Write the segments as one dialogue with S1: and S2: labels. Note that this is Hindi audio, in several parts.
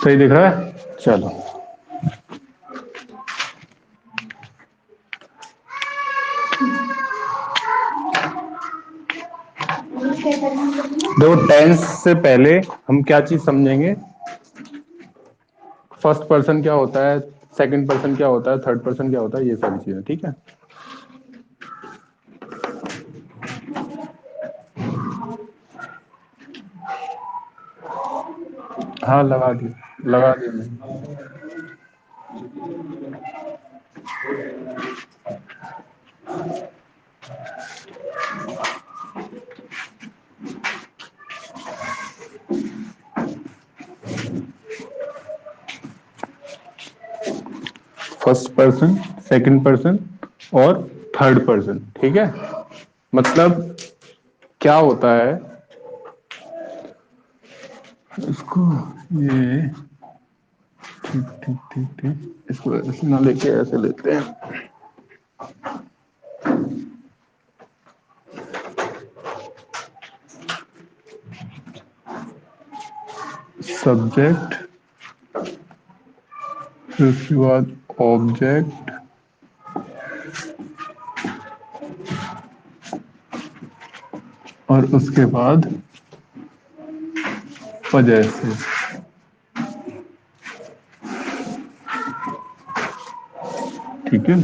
S1: सही दिख रहा है? चलो देखो, टेंस से पहले हम क्या चीज समझेंगे? फर्स्ट पर्सन क्या होता है, सेकंड पर्सन क्या होता है, थर्ड पर्सन क्या होता है, ये सारी चीजें। ठीक है, हाँ लगा दी, लगा दी मैंने। फर्स्ट पर्सन, सेकंड पर्सन और थर्ड पर्सन। ठीक है, मतलब क्या होता है इसको, ये ठीक ठीक ठीक ठीक, इसको ऐसे ना लेके ऐसे लेते हैं। सब्जेक्ट, फिर उसके बाद ऑब्जेक्ट, और उसके बाद पजेसिव। ठीक है,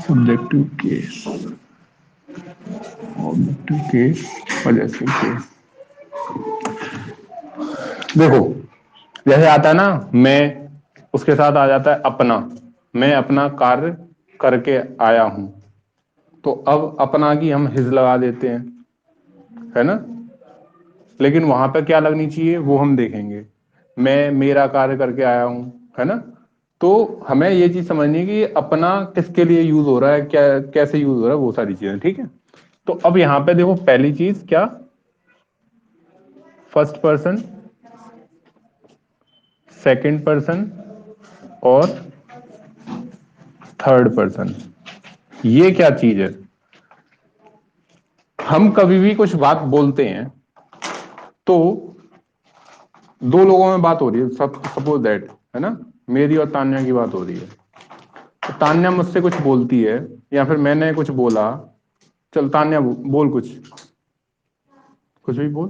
S1: subjective case, objective case, possessive case. देखो, जैसे आता है ना मैं, उसके साथ आ जाता है अपना, मैं अपना कार्य करके आया हूं, तो अब अपना की हम हिज लगा देते हैं, है ना। लेकिन वहां पे क्या लगनी चाहिए वो हम देखेंगे। मैं मेरा कार्य करके आया हूं, है ना। तो हमें ये चीज समझनी है कि अपना किसके लिए यूज हो रहा है, क्या कैसे यूज हो रहा है, वो सारी चीजें। ठीक है, तो अब यहां पे देखो, पहली चीज क्या, फर्स्ट पर्सन, सेकंड पर्सन और थर्ड पर्सन, ये क्या चीज है? हम कभी भी कुछ बात बोलते हैं तो दो लोगों में बात हो रही है, सपोज दैट, है ना, मेरी और तान्या की बात हो रही है। तो तान्या मुझसे कुछ बोलती है या फिर मैंने कुछ बोला, चल तान्या बोल कुछ, कुछ भी बोल।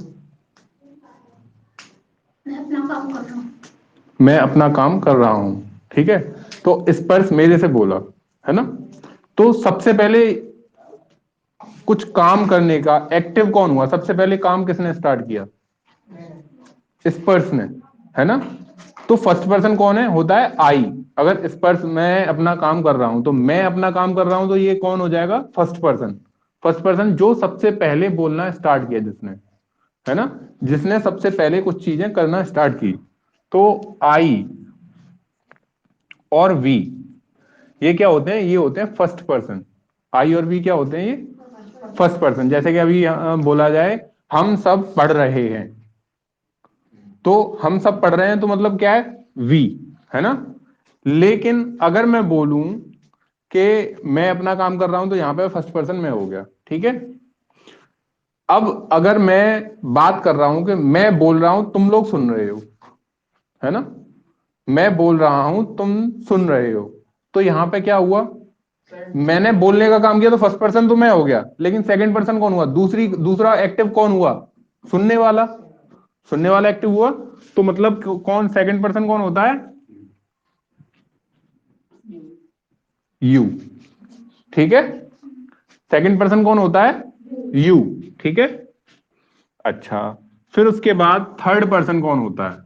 S1: मैं अपना काम कर रहा हूं, मैं अपना काम कर रहा हूं। ठीक है, तो स्पर्श मेरे से बोला, है ना। तो सबसे पहले कुछ काम करने का एक्टिव कौन हुआ? सबसे पहले काम किसने स्टार्ट किया? स्पर्श ने, है ना। तो फर्स्ट पर्सन कौन है? होता है आई। अगर स्पर्श, मैं अपना काम कर रहा हूं, तो मैं अपना काम कर रहा हूं, तो ये कौन हो जाएगा? First person. फर्स्ट पर्सन जो सबसे पहले बोलना स्टार्ट किया, जिसने, है ना, जिसने सबसे पहले कुछ चीजें करना स्टार्ट की। तो आई और वी, ये क्या होते हैं? ये होते हैं फर्स्ट पर्सन। आई और वी क्या होते हैं? ये फर्स्ट पर्सन। जैसे कि अभी बोला जाए, हम सब पढ़ रहे हैं, तो हम सब पढ़ रहे हैं तो मतलब क्या है? वी, है ना। लेकिन अगर मैं बोलूं कि मैं अपना काम कर रहा हूं, तो यहां पे फर्स्ट पर्सन में हो गया। ठीक है, अब अगर मैं बात कर रहा हूं कि मैं बोल रहा हूं, तुम लोग सुन रहे हो, है ना, मैं बोल रहा हूं, तुम सुन रहे हो, तो यहां पे क्या हुआ? मैंने बोलने का काम किया, तो फर्स्ट पर्सन तो मैं हो गया, लेकिन सेकंड पर्सन कौन हुआ? दूसरा एक्टिव कौन हुआ? सुनने वाला। सुनने वाला एक्टिव हुआ, तो मतलब कौन सेकंड पर्सन कौन होता है? यू। ठीक है, सेकंड पर्सन कौन होता है? यू। ठीक है, अच्छा, फिर उसके बाद थर्ड पर्सन कौन होता है?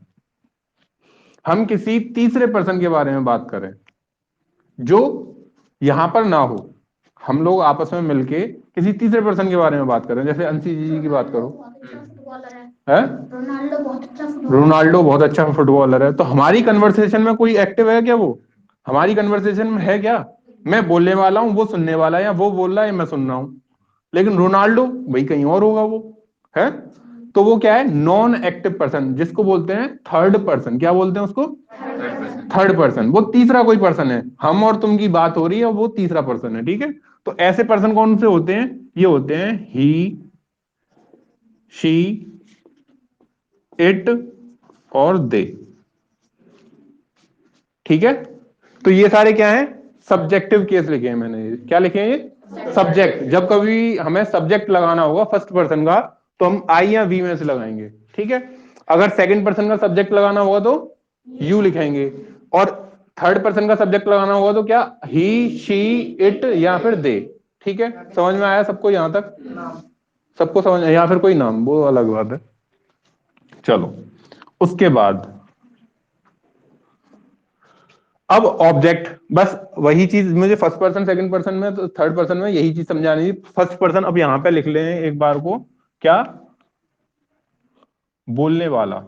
S1: हम किसी तीसरे पर्सन के बारे में बात करें जो यहां पर ना हो, हम लोग आपस में मिलके किसी तीसरे पर्सन के बारे में बात करें, जैसे अंशी जी की बात करो, है रोनाल्डो बहुत अच्छा फुटबॉलर है, तो हमारी कन्वर्सेशन में कोई एक्टिव है क्या? वो हमारी कन्वर्सेशन में है क्या? मैं बोलने वाला हूं, वो सुनने वाला है, या वो बोल रहा है, मैं सुन रहा हूं। लेकिन रोनाल्डो भाई कहीं और होगा वो, है। तो वो क्या है? नॉन एक्टिव पर्सन, जिसको बोलते हैं थर्ड पर्सन। क्या बोलते हैं उसको? Third person. वो तीसरा कोई पर्सन है, हम और तुम की बात हो रही है, वो तीसरा पर्सन है। ठीक है, तो ऐसे पर्सन कौन से होते हैं? ये होते हैं ही, शी, इट, और दे। ठीक है, तो ये सारे क्या हैं, सब्जेक्टिव केस लिखे हैं मैंने। क्या लिखे हैं ये, सब्जेक्ट। जब कभी हमें सब्जेक्ट लगाना होगा फर्स्ट पर्सन का तो हम आई या वी में से लगाएंगे। ठीक है, अगर सेकंड पर्सन का सब्जेक्ट लगाना होगा तो यू लिखेंगे, और थर्ड पर्सन का सब्जेक्ट लगाना होगा तो क्या, ही शी इट या फिर दे। ठीक है, समझ में आया सबको यहां तक, सबको समझ, या फिर कोई नाम, वो अलग बात है। चलो, उसके बाद अब ऑब्जेक्ट, बस वही चीज मुझे फर्स्ट पर्सन सेकंड पर्सन में तो थर्ड पर्सन में यही चीज समझानी थी। फर्स्ट पर्सन अब यहां पे लिख लें एक बार को, क्या, बोलने वाला।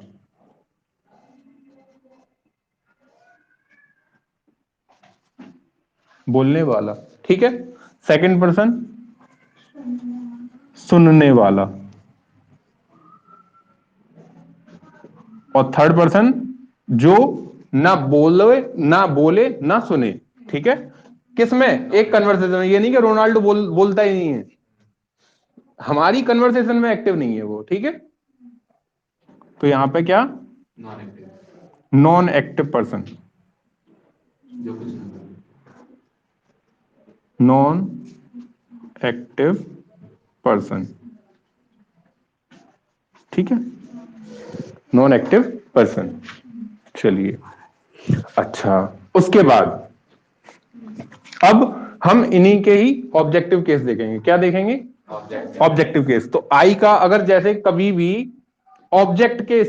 S1: बोलने वाला, ठीक है। सेकंड पर्सन, सुनने वाला। और थर्ड पर्सन, जो ना बोले ना बोले ना सुने। ठीक है, किसमें, एक कन्वर्सेशन में। ये नहीं कि रोनाल्डो बोलता ही नहीं है, हमारी कन्वर्सेशन में एक्टिव नहीं है वो। ठीक है, तो यहां पे क्या, non active person, non active person. ठीक है, नॉन एक्टिव पर्सन। चलिए, अच्छा, उसके बाद अब हम इन्हीं के ही ऑब्जेक्टिव केस देखेंगे। क्या देखेंगे, ऑब्जेक्टिव केस। तो आई का अगर जैसे कभी भी ऑब्जेक्ट के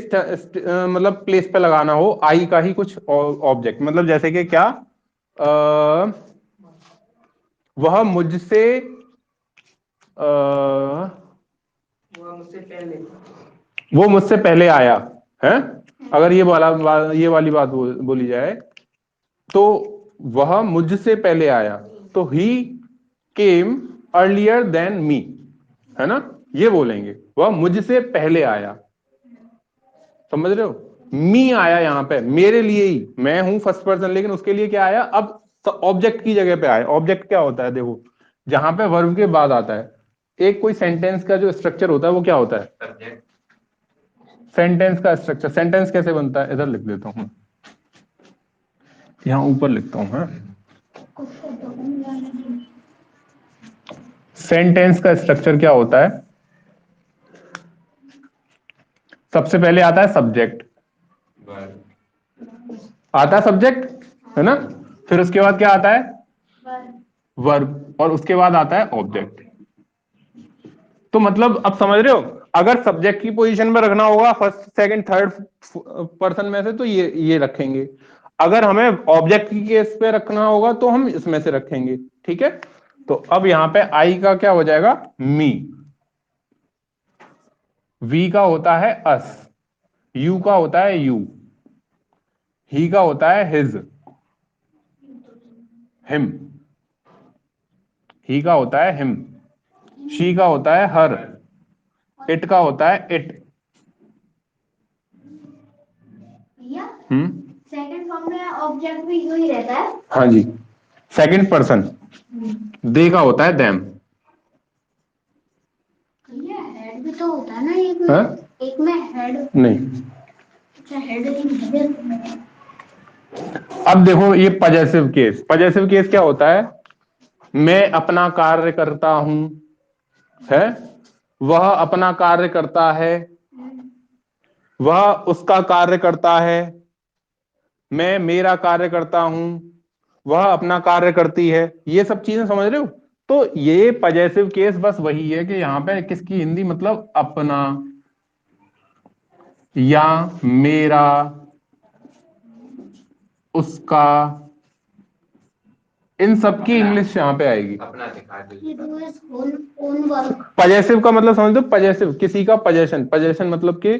S1: मतलब प्लेस पे लगाना हो आई का ही कुछ ऑब्जेक्ट, मतलब जैसे कि क्या, अ, वह मुझसे वो मुझसे पहले आया है। अगर ये वाली बात बोली जाए तो वह मुझसे पहले आया, तो ही केम अर्लियर देन मी, है ना, ये बोलेंगे, वह मुझसे पहले आया। समझ रहे हो, मी आया यहां पे मेरे लिए ही, मैं हूं फर्स्ट पर्सन, लेकिन उसके लिए क्या आया, अब ऑब्जेक्ट की जगह पे आया। ऑब्जेक्ट क्या होता है, देखो, जहां पे वर्ब के बाद आता है, एक कोई सेंटेंस का जो स्ट्रक्चर होता है वो क्या होता है, सेंटेंस का स्ट्रक्चर। सेंटेंस कैसे बनता है, इधर लिख देता हूं, यहां ऊपर लिखता हूं, हाँ। सेंटेंस का स्ट्रक्चर क्या होता है, सबसे पहले आता है सब्जेक्ट, आता है सब्जेक्ट, है ना, फिर उसके बाद क्या आता है, वर्ब, और उसके बाद आता है ऑब्जेक्ट। तो मतलब अब समझ रहे हो, अगर सब्जेक्ट की पोजीशन में रखना होगा फर्स्ट सेकंड थर्ड पर्सन में से तो ये रखेंगे, अगर हमें ऑब्जेक्ट की केस पे रखना होगा तो हम इसमें से रखेंगे। ठीक है, तो अब यहां पे आई का क्या हो जाएगा, मी, वी का होता है अस, यू का होता है यू, ही का होता है हिज, हिम, ही का होता है हिम, शी का होता है हर, इट का होता है इट। सेकंड फॉर्म में ऑब्जेक्ट भी यू ही रहता है, हाँ जी, सेकंड पर्सन, दे का होता है देम। ये हेड भी तो होता है ना एक में, हाँ? एक में हेड नहीं, अच्छा हेड नहीं। अब देखो ये पजेसिव केस, पजेसिव केस क्या होता है, मैं अपना कार्य करता हूं, है, वह अपना कार्य करता है, वह उसका कार्य करता है, मैं मेरा कार्य करता हूं, वह अपना कार्य करती है। ये सब चीजें समझ रहे हो, तो ये पजेसिव केस बस वही है कि यहां पे किसकी हिंदी, मतलब अपना या मेरा, उसका, इन सब की इंग्लिश यहां पे आएगी। पजेसिव का मतलब समझ दो, पजेसिव किसी का पजेशन, पजेशन मतलब कि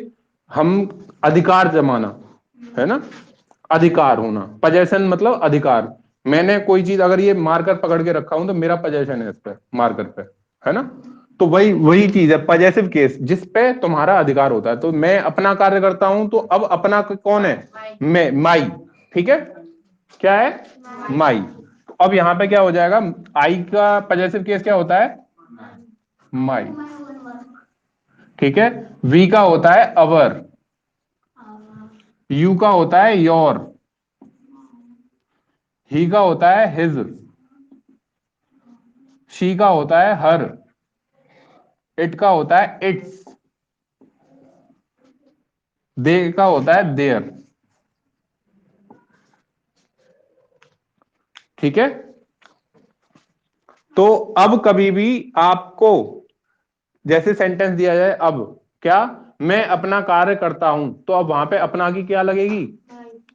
S1: हम अधिकार जमाना, है ना, अधिकार होना, पजेशन मतलब अधिकार। मैंने कोई चीज अगर ये मार्कर पकड़ के रखा हूं तो मेरा पजेशन है इस पे, मार्कर पे, है ना, तो वही वही चीज है पजेसिव केस, जिस पे तुम्हारा अधिकार होता है। तो मैं अपना कार्य करता हूं, तो अब अपना कौन है, मैं, माई। ठीक है, क्या है, माई। अब यहां पे क्या हो जाएगा, आई का पजेसिव केस क्या होता है, माई। ठीक है, वी का होता है अवर, यू का होता है योर, ही का होता है हिज, शी का होता है हर, इट का होता है इट्स, दे का होता है देयर। ठीक है। तो अब कभी भी आपको जैसे सेंटेंस दिया जाए, अब क्या, मैं अपना कार्य करता हूं, तो अब वहां पे अपना की क्या लगेगी,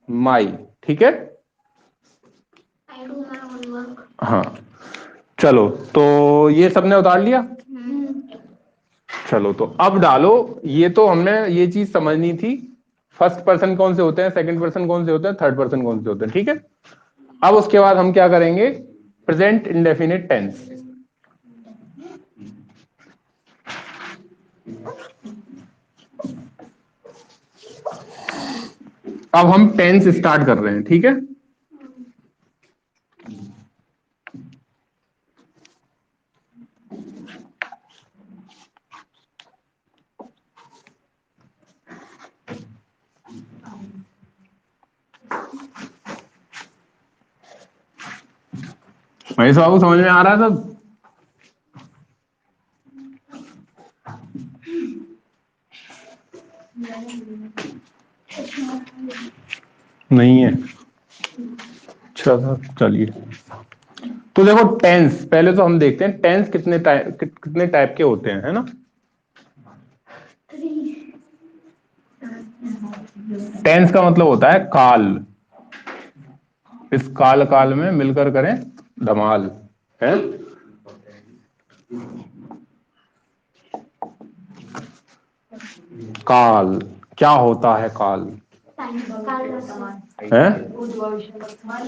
S1: माई। ठीक है। हाँ, चलो तो ये सबने उतार लिया। चलो तो अब डालो, ये तो हमने ये चीज समझनी थी, फर्स्ट पर्सन कौन से होते हैं, सेकंड पर्सन कौन से होते हैं, थर्ड पर्सन कौन से होते हैं। ठीक है। अब उसके बाद हम क्या करेंगे, प्रेजेंट इंडेफिनिट टेंस। अब हम टेंस स्टार्ट कर रहे हैं। ठीक है। महेश बाबू समझ में आ रहा है सब? नहीं है? अच्छा चलिए, तो देखो टेंस पहले तो हम देखते हैं, टेंस कितने टाइप के होते हैं, है ना। टेंस का मतलब होता है काल, इस काल काल में मिलकर करें धमाल, है। काल क्या होता है, काल है,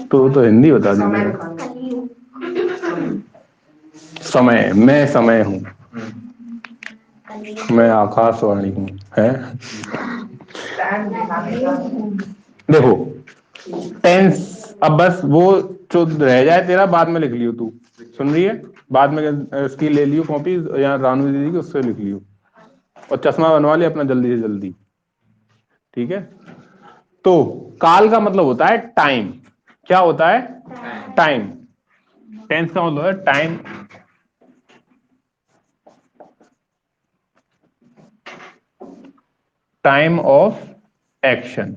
S1: तो हिंदी बता दीजिए। समय, मैं समय हूं, मैं आकाशवाणी हूं, है। देखो टेंस, अब बस वो जो रह जाए तेरा बाद में लिख लियो, तू सुन रही है, बाद में इसकी ले लियो कॉपी, या रानू दीदी की, उससे लिख लियो, और चश्मा बनवा लिया अपना जल्दी से जल्दी। ठीक है। तो काल का मतलब होता है टाइम। क्या होता है, टाइम। टेंस का मतलब है टाइम, टाइम ऑफ एक्शन।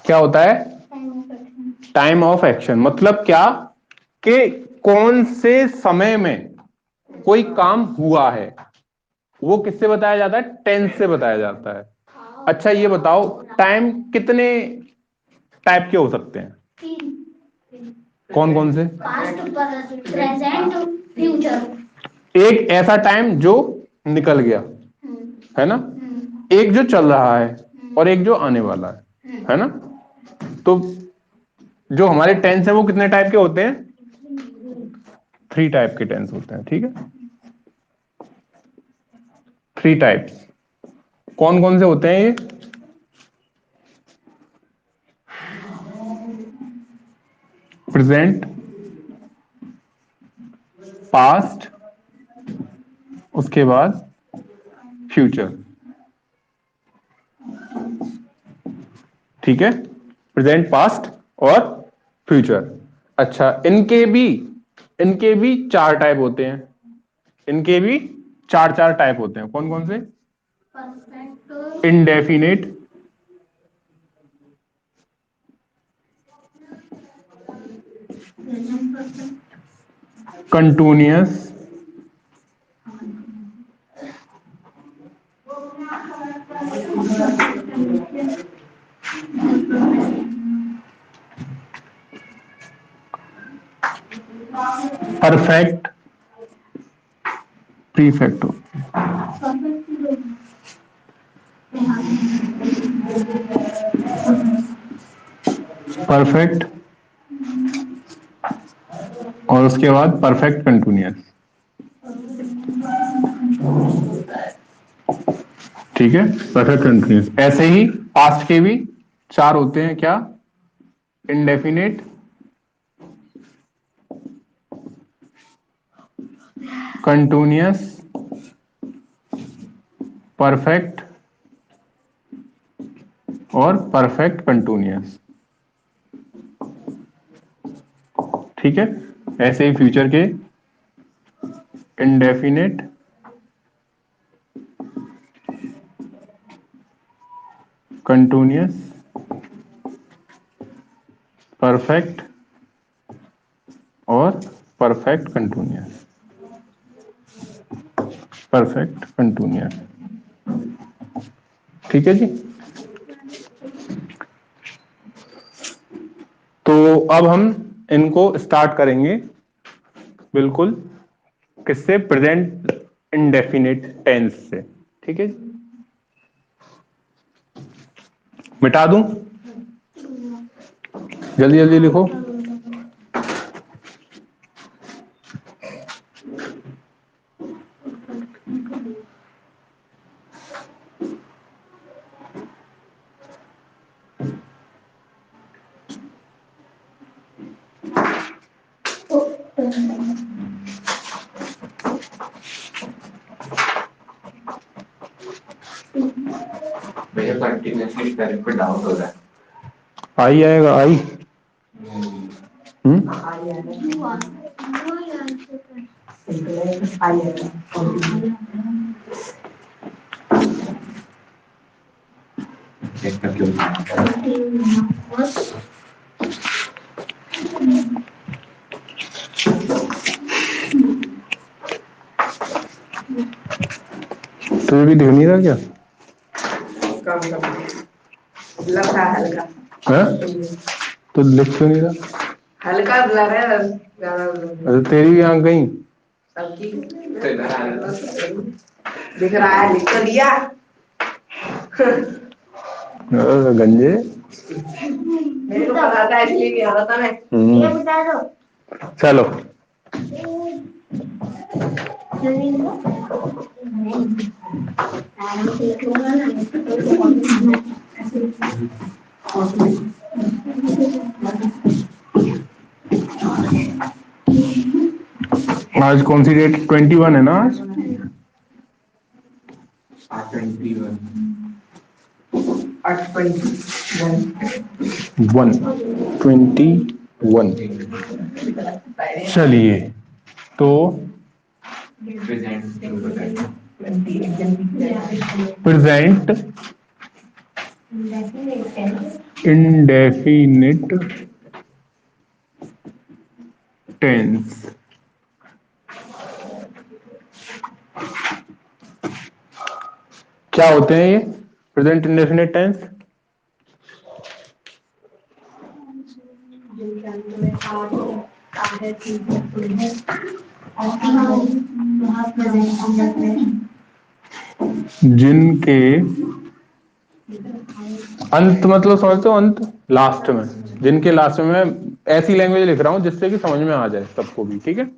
S1: क्या होता है, टाइम ऑफ एक्शन, मतलब क्या, कि कौन से समय में कोई काम हुआ है, वो किससे बताया जाता है, टेंस से बताया जाता है। अच्छा ये बताओ, टाइम कितने टाइप के हो सकते हैं, कौन कौन से, प्रेजेंट, फ्यूचर। एक ऐसा टाइम जो निकल गया, है ना, एक जो चल रहा है, और एक जो आने वाला है ना। तो जो हमारे टेंस है वो कितने टाइप के होते हैं, 3 टाइप के टेंस होते हैं। ठीक है, 3 टाइप्स। कौन कौन से होते हैं ये, प्रेजेंट, पास्ट, उसके बाद फ्यूचर। ठीक है, प्रेजेंट, पास्ट और फ्यूचर। अच्छा इनके भी 4 टाइप होते हैं, इनके भी चार चार टाइप होते हैं। कौन कौन से, indefinite, continuous, perfect, prefect. Perfect, और उसके बाद परफेक्ट कंटिन्यूअस। ठीक है, परफेक्ट कंटिन्यूअस। ऐसे ही पास्ट के भी 4 होते हैं, क्या, इंडेफिनिट, कंटिन्यूअस, परफेक्ट और परफेक्ट कंटिन्यूअस। ठीक है, ऐसे ही फ्यूचर के इंडेफिनिट, कंटिन्यूअस, परफेक्ट और परफेक्ट कंटिन्यूअस, परफेक्ट कंटिन्यूअस। ठीक है जी। तो अब हम इनको स्टार्ट करेंगे बिल्कुल किससे, प्रेजेंट इंडेफिनिट टेंस से। ठीक है, मिटा दूं, जल्दी जल्दी लिखो।
S2: भैया कंटिन्यूसली करंट पे डाउन हो रहा है।
S1: आई आएगा, आई।
S2: चेक करके बताना।
S1: तुम्हें भी दिख नहीं रहा क्या?
S3: लग रहा है हल्का।
S1: है? तो लिख क्यों नहीं रहा?
S3: हल्का ब्लर है, ज्यादा ब्लर नहीं।
S1: अच्छा, तेरी भी आंख गई।
S3: सबकी दिख रहा है, लिख तो दिया।
S1: गंजे।
S3: मेरे को पता था इसलिए नहीं आ रहा था मैं। ये बता दो।
S1: चलो, आज कौन सी डेट? 21 है ना आज?
S2: 21।
S1: 121। चलिए, तो प्रेजेंट इंडेफिनिट टेंस क्या होते हैं ये? प्रेजेंट इंडेफिनिट टेंस जिनके अंत, मतलब समझते हो अंत, लास्ट में, जिनके लास्ट में मैं ऐसी लैंग्वेज लिख रहा हूं जिससे कि समझ में आ जाए सबको भी। ठीक है,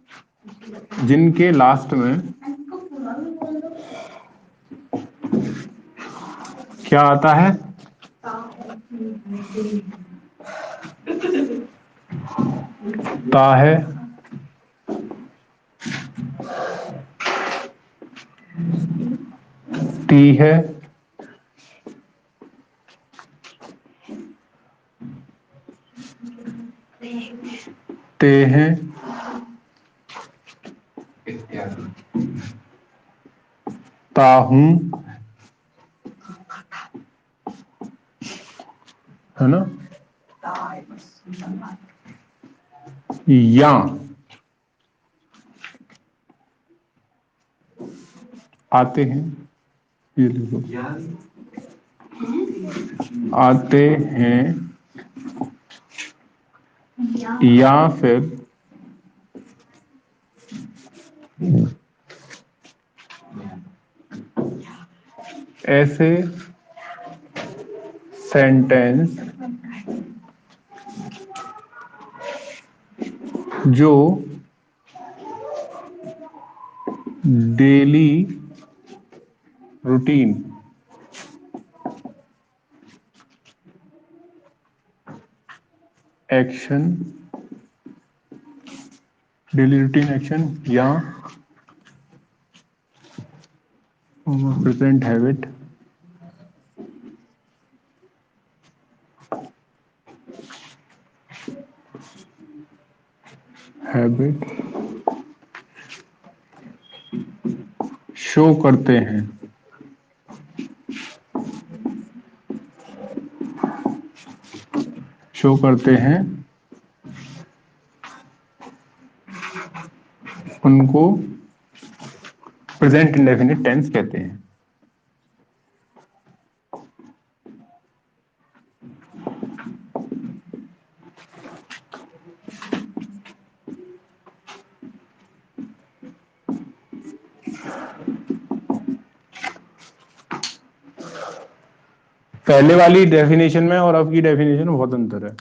S1: जिनके लास्ट में क्या आता है? ता है, ती है, ते हैं,
S2: इत्यादि।
S1: ता हूं, है ना, या आते हैं, ये लिखो, आते हैं, या फिर ऐसे सेंटेंस जो daily routine action, daily routine action या प्रेजेंट हैबिट हैबिट शो करते हैं, शो करते हैं, उनको प्रेजेंट इंडेफिनिट टेंस कहते हैं। पहले वाली डेफिनेशन में और अब की डेफिनेशन में बहुत अंतर है।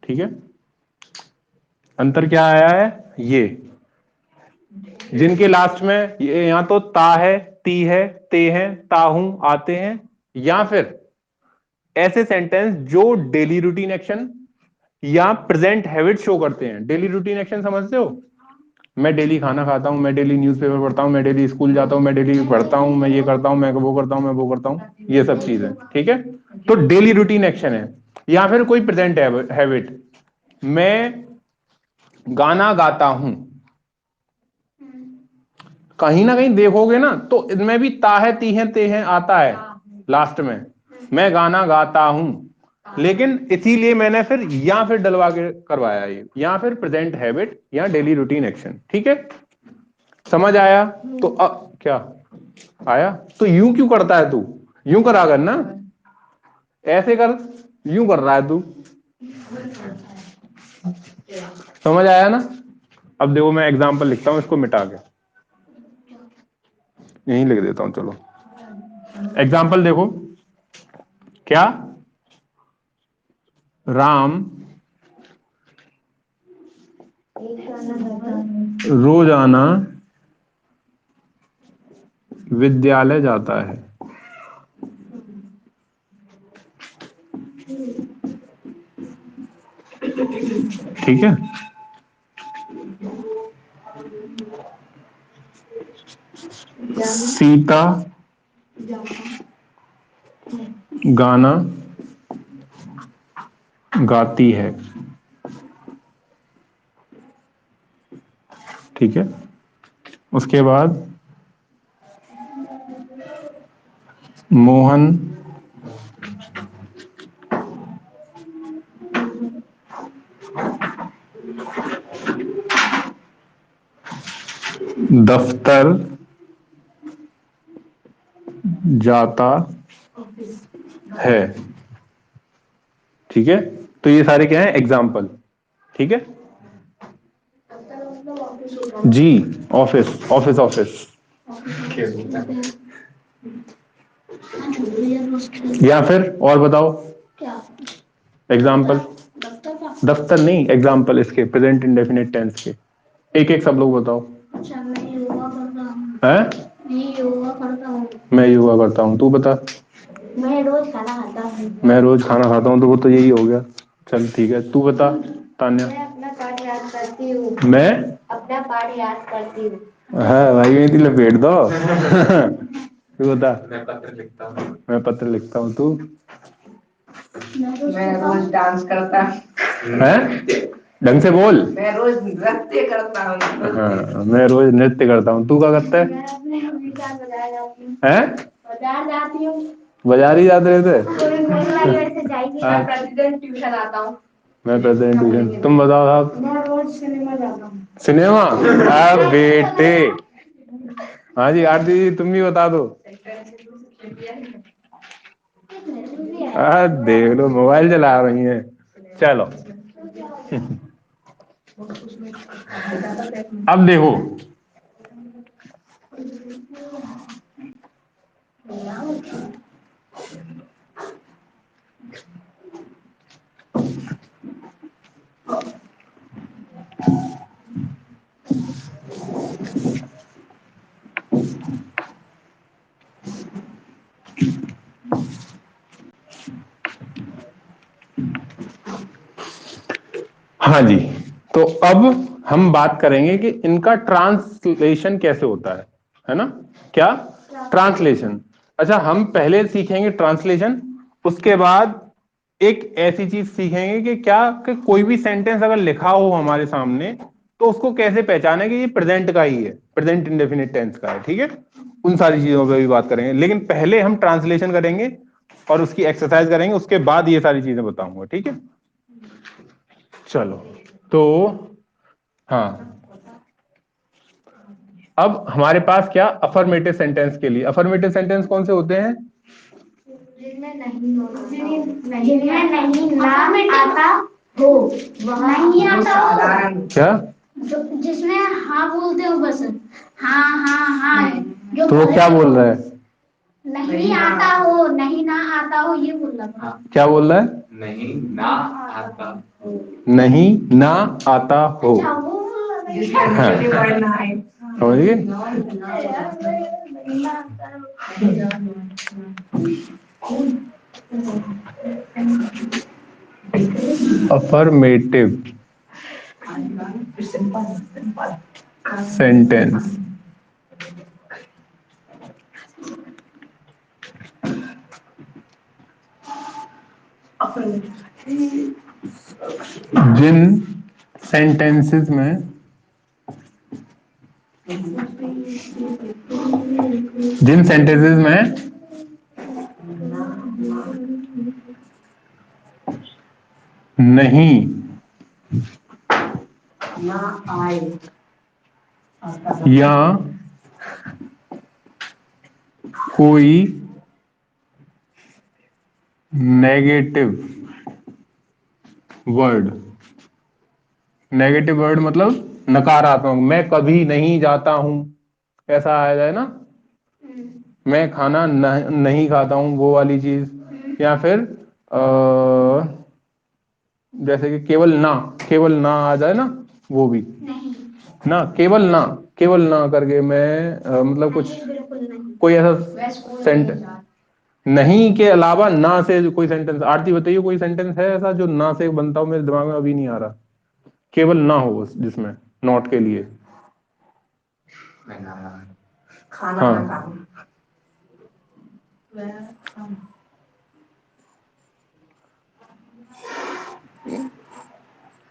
S1: ठीक है, अंतर क्या आया है, ये जिनके लास्ट में ये यहां तो ता है, ती है, ते हैं, ताहू, आते हैं, या फिर ऐसे सेंटेंस जो डेली रूटीन एक्शन या प्रेजेंट हैबिट शो करते हैं। डेली रूटीन एक्शन समझते हो, मैं डेली खाना खाता हूं, मैं डेली न्यूज़पेपर पढ़ता हूं, मैं डेली स्कूल जाता हूं, मैं डेली पढ़ता हूं, मैं ये करता हूं, मैं वो करता हूं, मैं वो करता हूं, ये सब चीजें। ठीक है, तो डेली रूटीन एक्शन है। या फिर कोई प्रेजेंट हैबिट, मैं गाना गाता हूं, कहीं ना कहीं देखोगे ना तो इनमें भी ता है, ती है, ते हैं आता है लास्ट में, मैं गाना गाता हूं, लेकिन इसीलिए मैंने फिर या फिर डलवा के करवाया ये, या फिर प्रेजेंट हैबिट या डेली रूटीन एक्शन। ठीक है, समझ आया? तो अब क्या आया, तो यूं क्यों करता है तू, यूं करा कर ना, ऐसे कर, यूं कर रहा है तू, समझ आया ना? अब देखो मैं एग्जांपल लिखता हूं, इसको मिटा के यहीं लिख देता हूं। चलो एग्जांपल देखो, क्या, राम रोजाना विद्यालय जाता है। ठीक है, सीता गाना गाती है। ठीक है, उसके बाद मोहन दफ्तर जाता है। ठीक है, तो ये सारे क्या है, एग्जाम्पल। ठीक है जी, ऑफिस ऑफिस ऑफिस। या फिर और बताओ एग्जाम्पल, दफ्तर नहीं, एग्जाम्पल इसके प्रेजेंट इंडेफिनिट टेंस के, एक एक सब लोग बताओ। है, मैं योगा करता हूँ, तू बता। मैं रोज खाना खाता हूँ। मैं रोज खाना खाता हूँ, तो वो तो यही हो गया। चल ठीक है, तू बता तान्या। मैं अपना पाठ याद करती हूँ। मैं अपना पाठ याद करती हूँ। हाँ भाई, मेरी लपेट दो। तू बता। मैं पत्र लिखता हूँ। मैं पत्र लिखता हूँ, तू।
S3: मैं रोज डांस करता हूँ।
S1: है, ढंग से बोल।
S3: मैं रोज नृत्य करता हूँ।
S1: हाँ, मैं रोज नृत्य करता हूँ, तू क्या करता है? हैं?
S3: बाजार जाती हूँ।
S1: बाजार ही जाते रहते?
S3: मैं प्रतिदिन ट्यूशन आता हूँ।
S1: मैं प्रेजेंट ट्यूशन, तुम बताओ साहब।
S3: मैं रोज सिनेमा जाता हूँ।
S1: सिनेमा, अब बेटे। हाँ जी आरती जी, तुम भी बता दो। देख लो, मोबाइल चला रही हैं। चलो अब देखो, हाँ जी, तो अब हम बात करेंगे कि इनका ट्रांसलेशन कैसे होता है ना? क्या ट्रांसलेशन? अच्छा, हम पहले सीखेंगे ट्रांसलेशन, उसके बाद एक ऐसी चीज सीखेंगे कि क्या कि कोई भी सेंटेंस अगर लिखा हो हमारे सामने, तो उसको कैसे पहचाने कि ये प्रेजेंट का ही है, प्रेजेंट इंडेफिनिट टेंस का है, ठीक है। उन सारी चीजों पे भी बात करेंगे, लेकिन पहले हम ट्रांसलेशन करेंगे और उसकी एक्सरसाइज करेंगे, उसके बाद ये सारी चीजें बताऊंगा, ठीक है। चलो, तो हाँ, अब हमारे पास क्या अफर्मेटिव सेंटेंस के लिए, अफर्मेटिव सेंटेंस कौन से होते हैं?
S3: जिनमें नहीं ना आता हो, वह नहीं आता हो।
S1: क्या?
S3: जिसमें हाँ बोलते हो बस, हाँ हाँ हाँ, जो
S1: तो वो क्या बोल रहा है?
S3: नहीं आता हो, नहीं ना आता हो, ये बोल रहा था।
S1: क्या बोल रहा है?
S2: नहीं ना आता।
S1: नहीं ना आता हो।
S3: अच्छा, वो
S1: हाँ, समझ गए? अफर्मेटिव सेंटेंस जिन सेंटेंसेस में नहीं
S3: ना आए
S1: या कोई नेगेटिव वर्ड, नेगेटिव वर्ड मतलब नकारात्मक, मैं कभी नहीं जाता हूं, ऐसा आ जाए ना, मैं खाना नहीं खाता हूं, वो वाली चीज। या फिर जैसे कि केवल ना आ जाए ना, वो भी ना, केवल ना करके मैं मतलब कुछ कोई ऐसा सेंटेंस नहीं के अलावा ना से जो कोई सेंटेंस, आरती बताइए कोई सेंटेंस है ऐसा जो ना से बनता हो, मेरे दिमाग में अभी नहीं आ रहा। केवल ना हो बस, जिसमें नॉट के लिए।
S2: मैं ना
S3: खाना
S1: हाँ,
S3: ना खाऊं।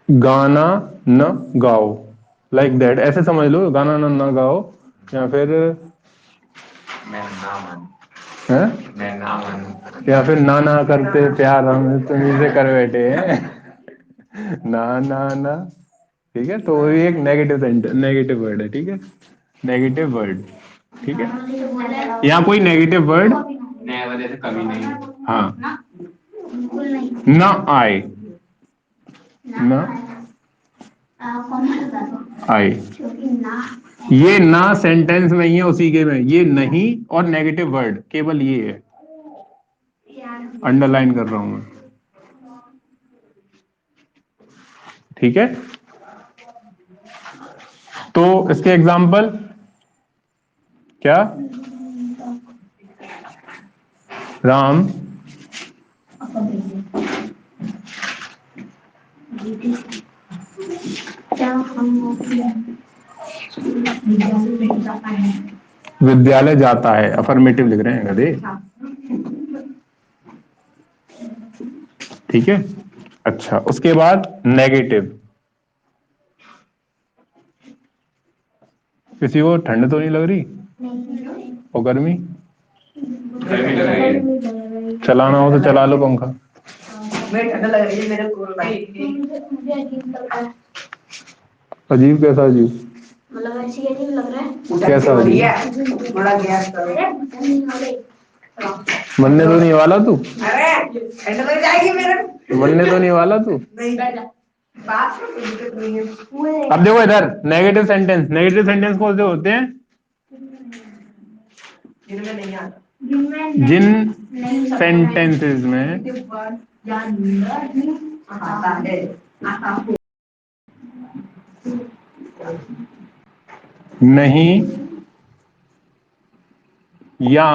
S1: गाना न गाओ, लाइक दैट, ऐसे समझ लो, गाना न गाओ। या फिर
S2: मैं ना मान
S1: है?
S2: मैं ना मान
S1: या फिर ना ना करते प्यार हम तुम्हीं से कर बैठे हैं। ना ना ना, ठीक है। तो ये एक नेगेटिव सेंटेंस, नेगेटिव वर्ड है, ठीक है, नेगेटिव वर्ड, ठीक है। यहाँ कोई नेगेटिव वर्ड
S2: नए वजह से कभी नहीं।
S1: हाँ ना आए, ना आए, ये ना सेंटेंस में ही है, उसी के में ये नहीं और नेगेटिव वर्ड केवल ये है, अंडरलाइन कर रहा हूं मैं, ठीक है। तो इसके एग्जाम्पल क्या? राम विद्यालय जाता है, अफर्मेटिव लिख रहे हैं गधे, ठीक है। अच्छा, उसके बाद नेगेटिव, किसी को ठंड तो नहीं लग रही और गर्मी?
S2: गर्मी लग रही है।
S1: चलाना हो तो चला लो पंखा।
S3: मैं ठंड लग रही है मेरे को, मुझे अजीब लग रहा है।
S1: अजीब कैसा अजीब?
S3: मतलब ऐसी अजीब लग रहा है,
S1: कैसा अजीब?
S3: थोड़ा गैस करो।
S1: मरने तो नहीं वाला तू?
S3: अरे ठंड लग जाएगी मेरे को।
S1: मरने तो नहीं वाला तू?
S3: नहीं बात तो कोई दिक्कत नहीं है।
S1: अब देखो इधर, नेगेटिव सेंटेंस, नेगेटिव सेंटेंस कौन से होते हैं?
S3: जिनमें नहीं आता,
S1: जिन सेंटेंसेस में
S3: आता है, आता हो,
S1: नहीं या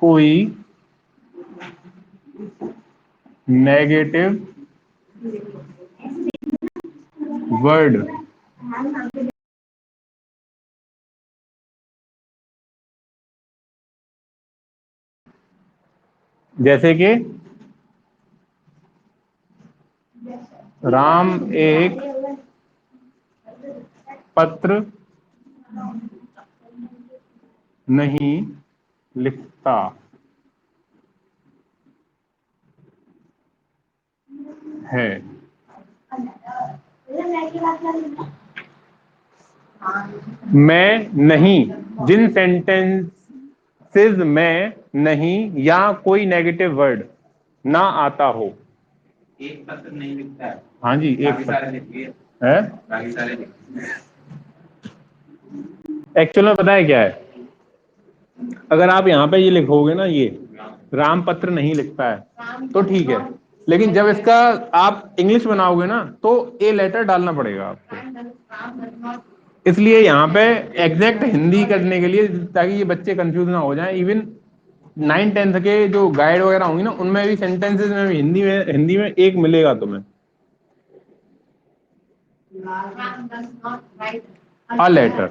S1: कोई नेगेटिव वर्ड जैसे कि राम एक पत्र नहीं लिखता है। मैं नहीं, जिन सेंटेंसेस में नहीं या कोई नेगेटिव वर्ड ना आता हो।
S2: एक पत्र नहीं लिखता है,
S1: हाँ जी, एक
S2: बाकी सारे लिखती है,
S1: है।
S2: बाकी सारे लिखती है।
S1: एक्चुअल में पता है क्या है, अगर आप यहाँ पे ये लिखोगे ना, ये राम पत्र नहीं लिखता है तो ठीक है, लेकिन जब इसका आप इंग्लिश बनाओगे ना तो ए लेटर डालना पड़ेगा आपको। इसलिए यहाँ पे एग्जैक्ट हिंदी करने के लिए, ताकि ये बच्चे कंफ्यूज ना हो जाएं, इवन 9-10 के जो गाइड वगैरह होंगी ना, उनमें भी सेंटेंसेस में भी हिंदी में एक मिलेगा तुम्हें, अ लेटर।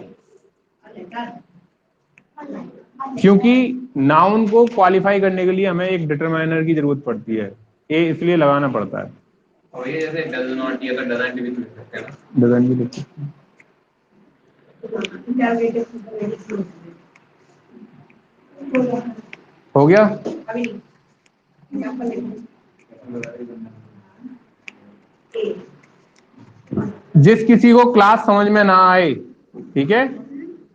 S1: क्योंकि नाउन को क्वालिफाई करने के लिए हमें एक डिटरमाइनर की जरूरत पड़ती है, ए इसलिए लगाना पड़ता है।
S2: और ये जैसे डज नॉट, ये तो डजंट भी लिख सकते हैं ना।
S1: डजन भी लिख सकते हैं। हो गया। जिस किसी को क्लास समझ में ना आए, ठीक है,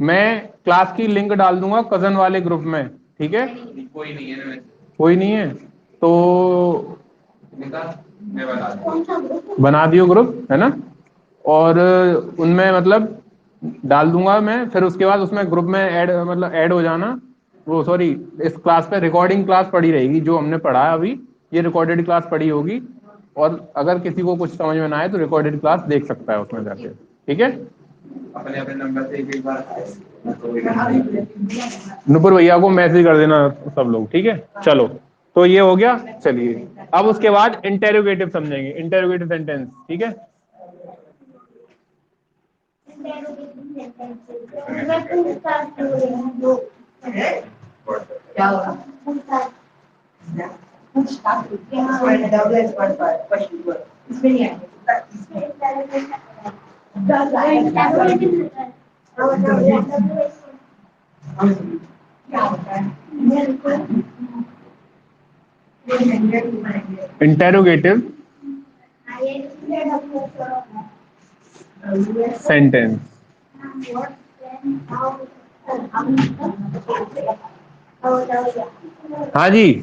S1: मैं क्लास की लिंक डाल दूंगा कजन वाले ग्रुप में, ठीक है।
S2: कोई नहीं है ना,
S1: कोई नहीं है तो
S2: निकाल, मैं बता दूं।
S1: बना दियो ग्रुप, है ना, और उनमें मतलब डाल दूंगा मैं, फिर उसके बाद उसमें ग्रुप में ऐड, मतलब ऐड हो जाना। वो सॉरी, इस क्लास पे रिकॉर्डिंग क्लास पड़ी रहेगी, जो हमने पढ़ा है अभी, ये रिकॉर्डेड क्लास पड़ी होगी, और अगर किसी को कुछ समझ में ना आए तो रिकॉर्डेड क्लास देख सकता है उसमें जाके, ठीक है।
S2: अपने अपने नंबर से एक बार
S1: नुपुर भैया को मैसेज कर देना सब लोग, ठीक है। चलो, तो ये हो गया। चलिए, अब उसके बाद इंटेरोगेटिव समझेंगे, इंटेरोगेटिव सेंटेंस, ठीक है।
S3: क्या होगा? इसमें नहीं
S1: इंटेरोगेटिव सेंटेंस। हाँ जी,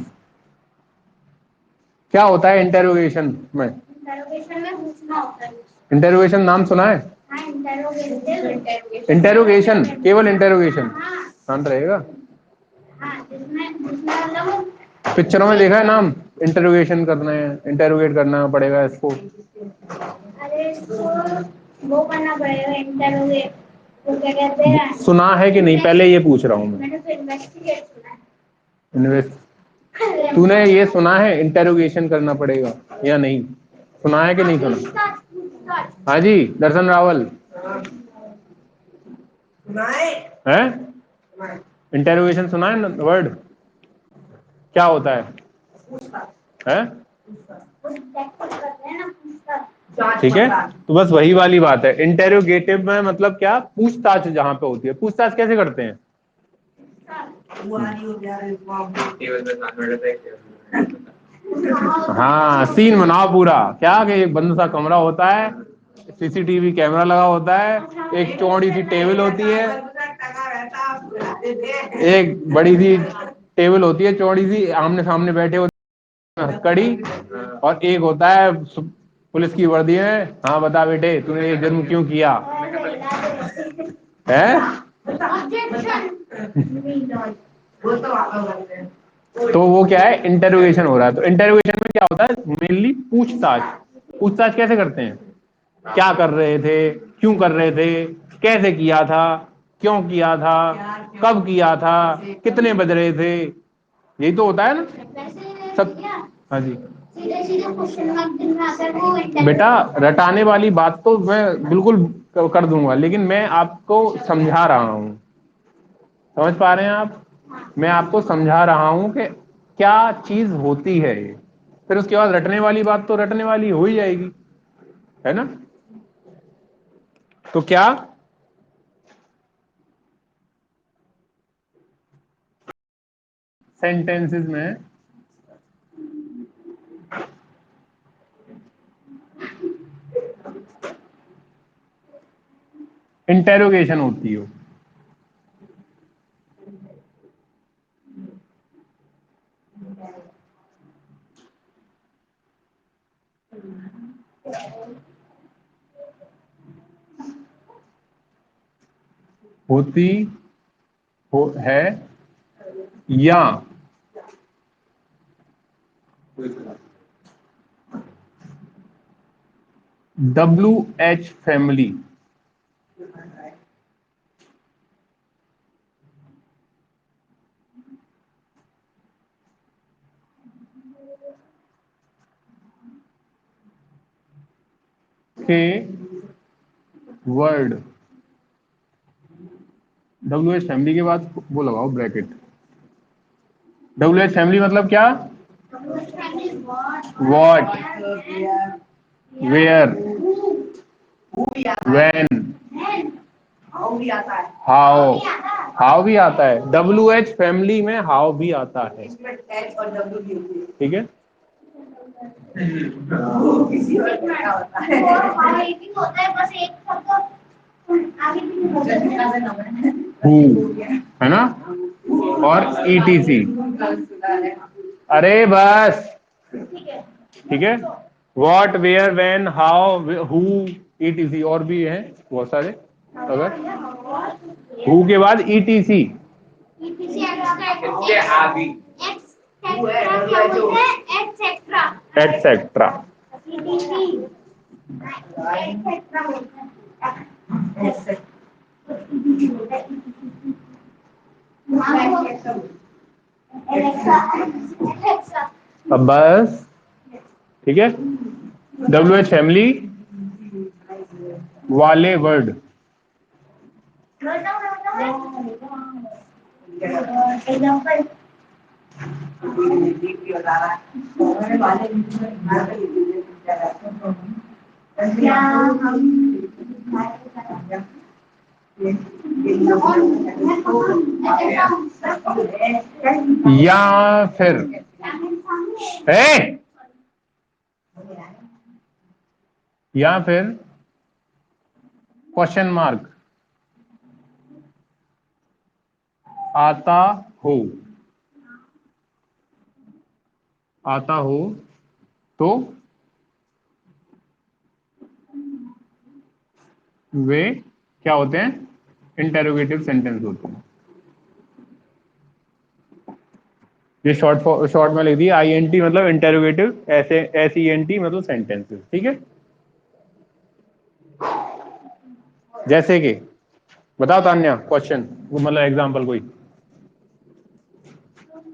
S1: क्या होता है इंटेरोगेशन में?
S4: इंटरोगेशन में पूछना होता है।
S1: इंटेरोगेशन नाम सुना है?
S4: हाँ, इंटरोगेटिव
S1: इंटेरोगेशन, केवल इंटेरोगेशन, शांत रहेगा।
S4: हाँ, जिसमें मतलब
S1: पिक्चरों में देखा है नाम, इंटेरोगेशन करना है, इंटेरोगेट करना पड़ेगा इसको।
S4: अरे इसको वो करना पड़ेगा, इंटरोगेट, तो क्या कहते हैं?
S1: सुना है कि नहीं, पहले ये पूछ रहा हूँ मैं।
S4: मैंने तो इन्वेस्टिगेट सुना है।
S1: तूने ये सुना है इंटेरोगेशन करना पड़ेगा या नहीं? सुना है कि नहीं सुना?
S4: पूछताछ।
S1: हाँ जी, दर्शन रावल है। इंटेरोगेशन सुना है वर्ड? क्या होता है? है?
S4: करते हैं ना, पूछताछ।
S1: ठीक है, तो बस वही वाली बात है। इंटेरोगेटिव में मतलब क्या? पूछताछ जहां पे होती है। पूछताछ कैसे करते हैं?
S2: टेबल पे कन्वर्ट है।
S1: हाँ, सीन बनाओ पूरा, क्या कि एक बंद सा कमरा होता है, सीसीटीवी कैमरा लगा होता है, एक चौड़ी सी टेबल होती है, एक बड़ी सी टेबल होती है चौड़ी सी, आमने सामने बैठे होते हैं कड़ी, और एक होता है पुलिस की वर्दी में। हाँ बता बेटे, तूने ये जुर्म क्यों किया है? तो वो क्या है, इंटेरोगेशन हो रहा है। तो इंटेरोगेशन में क्या होता है? मेनली पूछताछ। पूछताछ कैसे करते हैं? क्या कर रहे थे, क्यों कर रहे थे, कैसे किया था, क्यों किया था, कब किया था, कितने बज रहे थे, यही तो होता है ना सब। हाँ जी
S4: सीधे सीधे क्वेश्चन मार्क दिन में अगर वो
S1: बेटा, रटाने वाली बात तो मैं बिल्कुल कर दूंगा, लेकिन मैं आपको समझा रहा हूँ, समझ पा रहे हैं आप? मैं आपको समझा रहा हूं कि क्या चीज होती है ये, फिर उसके बाद रटने वाली बात तो रटने वाली हो ही जाएगी, है ना। तो क्या सेंटेंसेस में इंटेरोगेशन होती हो। होती है या WH फैमिली के वर्ड, WH फैमिली के बाद वो लगाओ ब्रैकेट। WH फैमिली मतलब क्या? What, where, when,
S3: हाउ भी आता है,
S1: how, how भी आता है। WH फैमिली में how भी आता है।
S3: इसमें एच और डब्ल्यू भी होती है।
S1: ठीक है,
S3: किसी और को क्या होता है?
S4: होता है बस एक शब्द आगे भी नहीं होता है।
S1: who है ना, और ETC। अरे बस,
S4: ठीक है।
S1: ठीक है, what, where, when, how, who, ETC और भी है बहुत सारे। अगर हु के बाद ETC,
S2: इसके आगे
S1: एटसेट्रा। अब बस, ठीक है, WH फैमिली वाले वर्ड
S4: एग्जाम्पल क्या हम
S1: या फिर या फिर क्वेश्चन मार्क आता हो, आता हो तो वे क्या होते हैं? इंटेरोगेटिव सेंटेंस होते हैं। ये शॉर्ट में लिख दिया INT मतलब इंटेरोगेटिव, ऐसे SENT मतलब सेंटेंसेस। ठीक है, जैसे कि बताओ तान्या क्वेश्चन, मतलब एग्जांपल कोई।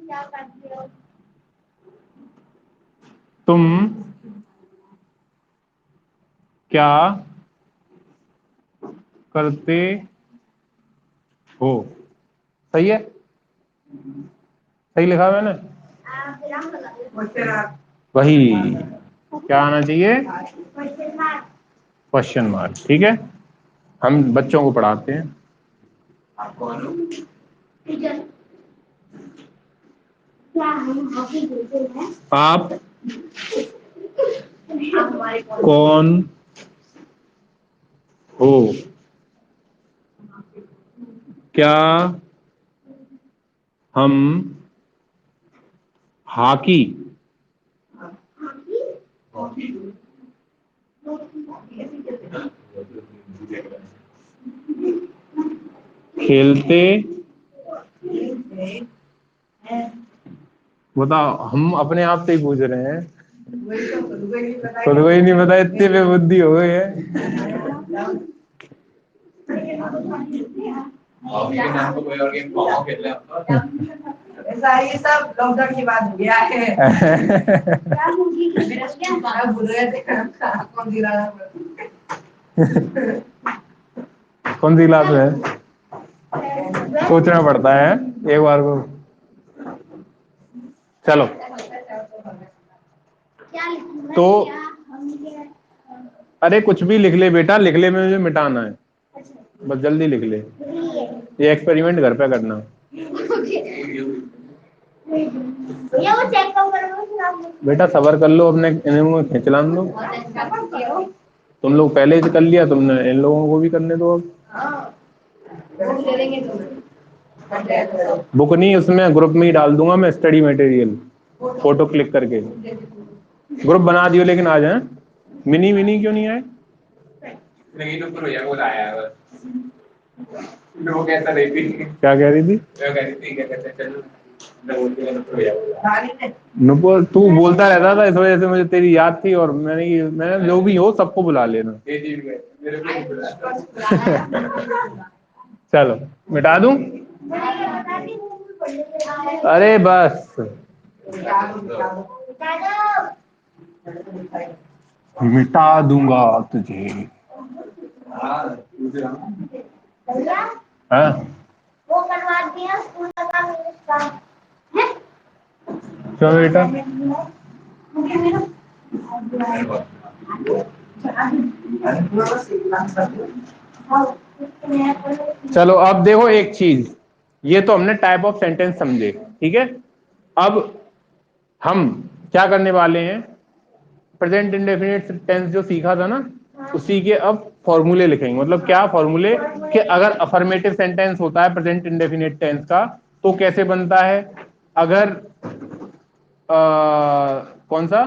S4: क्या करते हो?
S1: तुम क्या करते हो? सही है, सही लिखा मैंने।
S4: विराम लगा दो।
S1: वही क्या आना चाहिए?
S4: Question mark.
S1: Question mark. ठीक है, हम बच्चों को पढ़ाते हैं।
S2: आपको
S4: टीचर क्या हम हॉकी खेलते हैं?
S1: आप
S3: हमारे
S1: कौन हो? क्या हम हॉकी खेलते? बताओ, हम अपने आप से ही पूछ रहे हैं, खुद को ही नहीं पता, इतने बेबुद्धि हो गई है।
S2: हॉकी के नाम पे कोई और गेम कॉमन खेल ले आपका।
S3: ऐसा ये सब लॉकडाउन के बाद हो गया है।
S4: क्या होगी? मेरा
S3: मैं भूल गए थे कौन सी रहा
S1: कौन सी क्लास में है? सोचना पड़ता है एक बार को। चलो,
S4: क्या लिखूंगा?
S1: तो
S4: क्या हम क्या?
S1: अरे कुछ भी लिख ले बेटा, लिख ले में मुझे मिटाना है, बस जल्दी लिख ले। ये एक्सपेरिमेंट घर पे करना।
S4: भैया वो चेक कब करोगे?
S1: बेटा सबर कर लो, अपने इन्हें खिंचलान दो।
S3: बहुत अच्छा करती हो।
S1: तुम लोग पहले ही कर लिया, तुमने इन लोगों को भी करने दो अब।
S3: हाँ, वो दे देंगे तुम्हें।
S1: बुक नहीं, उसमें ग्रुप में ही डाल दूंगा मैं स्टडी मटेरियल, फोटो क्लिक करके। ग्रुप बना दियो, लेकिन आ जाए। मिनी मिनी क्यों नहीं आए?
S2: नहीं तो फिर भैया बोला आया बस। लोग कैसा रही थी,
S1: क्या कह रही थी?
S2: वो कह रही थी क्या कहते हैं, चलो मैं बोलती हूँ तो भैया बोला।
S1: नुपुर तू बोलता रहता था, इस वजह से मुझे तेरी याद थी, और मैंने जो भी हो सबको बुला लेना।
S2: ये चीज में मेरे को नहीं बोला।
S1: चलो मिटा दूं? अरे बस मिटा दूंगा तुझे। हाँ
S4: वो करवा दिया स्कूल का काम इसका।
S1: क्यों बेटा? चलो अब देखो एक चीज, ये तो हमने टाइप ऑफ सेंटेंस समझे, ठीक है। अब हम क्या करने वाले हैं, प्रेजेंट इंडेफिनिट टेंस जो सीखा था ना, उसी के अब फॉर्मूले लिखेंगे। मतलब क्या फॉर्मूले, कि अगर अफर्मेटिव सेंटेंस होता है प्रेजेंट इंडेफिनिट टेंस का तो कैसे बनता है, अगर कौन सा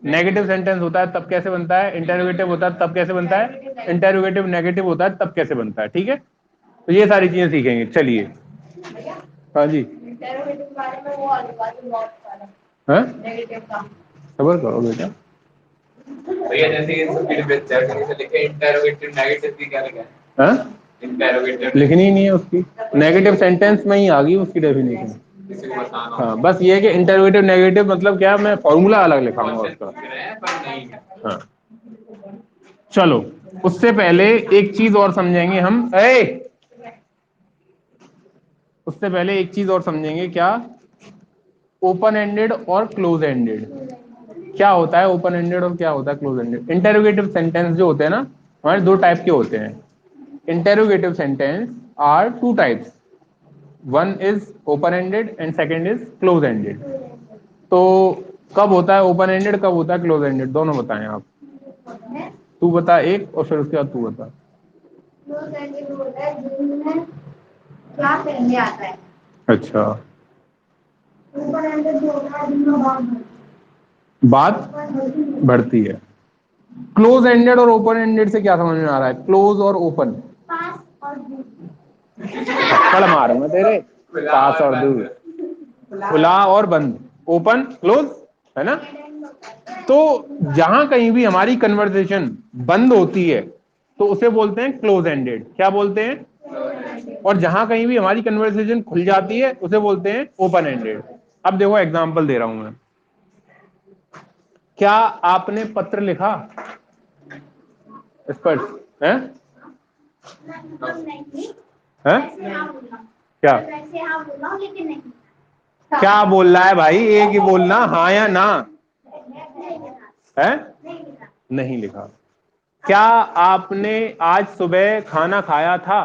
S1: नेगेटिव सेंटेंस होता है तब कैसे बनता है, इंटरोगेटिव होता है तब कैसे बनता है, इंटरोगेटिव नेगेटिव होता है तब कैसे बनता है, ठीक है। तो ये सारी चीजें सीखेंगे, चलिए। हाँ जी,
S3: नेगेटिव के बारे में वो वाली बात है, बहुत सारा
S1: हाँ
S3: नेगेटिव का।
S1: सबर करो बेटा।
S2: भैया जैसे ये स्पीड पे चैट से लिखे इंटरोगेटिव नेगेटिव की क्या लिखा है?
S1: हाँ
S2: इंटरोगेटिव
S1: लिखनी ही नहीं है उसकी, नेगेटिव सेंटेंस में ही आ गई उसकी डेफिनेशन।
S2: किसी को बताना
S1: हाँ बस ये है कि इंटरोगेटिव नेगेटिव मतलब क्या, मैं फॉर्मूला अलग लिखाऊंगा उसका।
S2: पर नहीं है।
S1: हाँ चलो, उससे पहले एक चीज और समझेंगे हम। उससे पहले एक चीज और समझेंगे, क्या ओपन एंडेड और क्लोज एंडेड क्या होता है, ओपन एंडेड और क्या होता है क्लोज एंडेड। इंटरोगेटिव सेंटेंस जो होते हैं ना, हमारे दो टाइप के होते हैं। Interrogative sentence are two types, one is open ended and second is close ended. तो कब होता है ओपन एंडेड, कब होता है क्लोज एंडेड, दोनों बताएं आप। तू बता एक, और फिर उसके बाद तू बता।
S3: क्या पहले आता है?
S1: अच्छा, बात बढ़ती है। क्लोज एंडेड और ओपन एंडेड से क्या समझ में आ रहा है, क्लोज और ओपन? थप्पड़ मारूंगा तेरे, पास और दूर, खुला और बंद, ओपन क्लोज, है ना। तो जहां कहीं भी हमारी कन्वर्सेशन बंद होती है तो उसे बोलते हैं क्लोज एंडेड। क्या बोलते हैं? और जहां कहीं भी हमारी कन्वर्सेशन खुल जाती है उसे बोलते हैं ओपन एंडेड। अब देखो एग्जांपल दे रहा हूं मैं। क्या आपने पत्र लिखा? स्पष्ट है? हैं? क्या क्या बोल रहा है भाई, एक ही बोलना, हाँ या ना है। नहीं लिखा। क्या आपने आज सुबह खाना खाया था?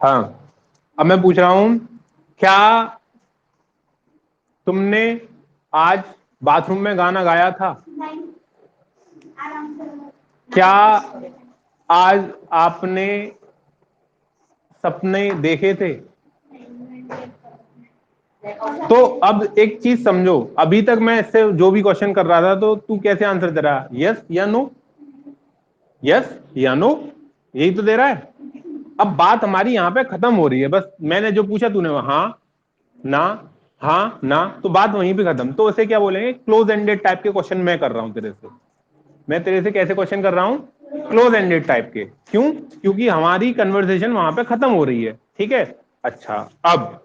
S1: हाँ, अब मैं पूछ रहा हूं, क्या तुमने आज बाथरूम में गाना गाया था? क्या आज आपने सपने देखे थे? तो अब एक चीज समझो, अभी तक मैं इससे जो भी क्वेश्चन कर रहा था तो तू कैसे आंसर दे रहा है, यस या नो, यस या नो, यही तो दे रहा है। अब बात हमारी यहां पे खत्म हो रही है, बस मैंने जो पूछा तूने हाँ ना, हाँ ना, तो बात वहीं पे खत्म। तो इसे क्या बोलेंगे, क्लोज एंडेड टाइप के क्वेश्चन मैं कर रहा हूं तेरे से। मैं तेरे से कैसे क्वेश्चन कर रहा हूं, क्लोज एंडेड टाइप के। क्यों? क्योंकि हमारी कन्वर्सेशन वहां पे खत्म हो रही है, ठीक है। अच्छा, अब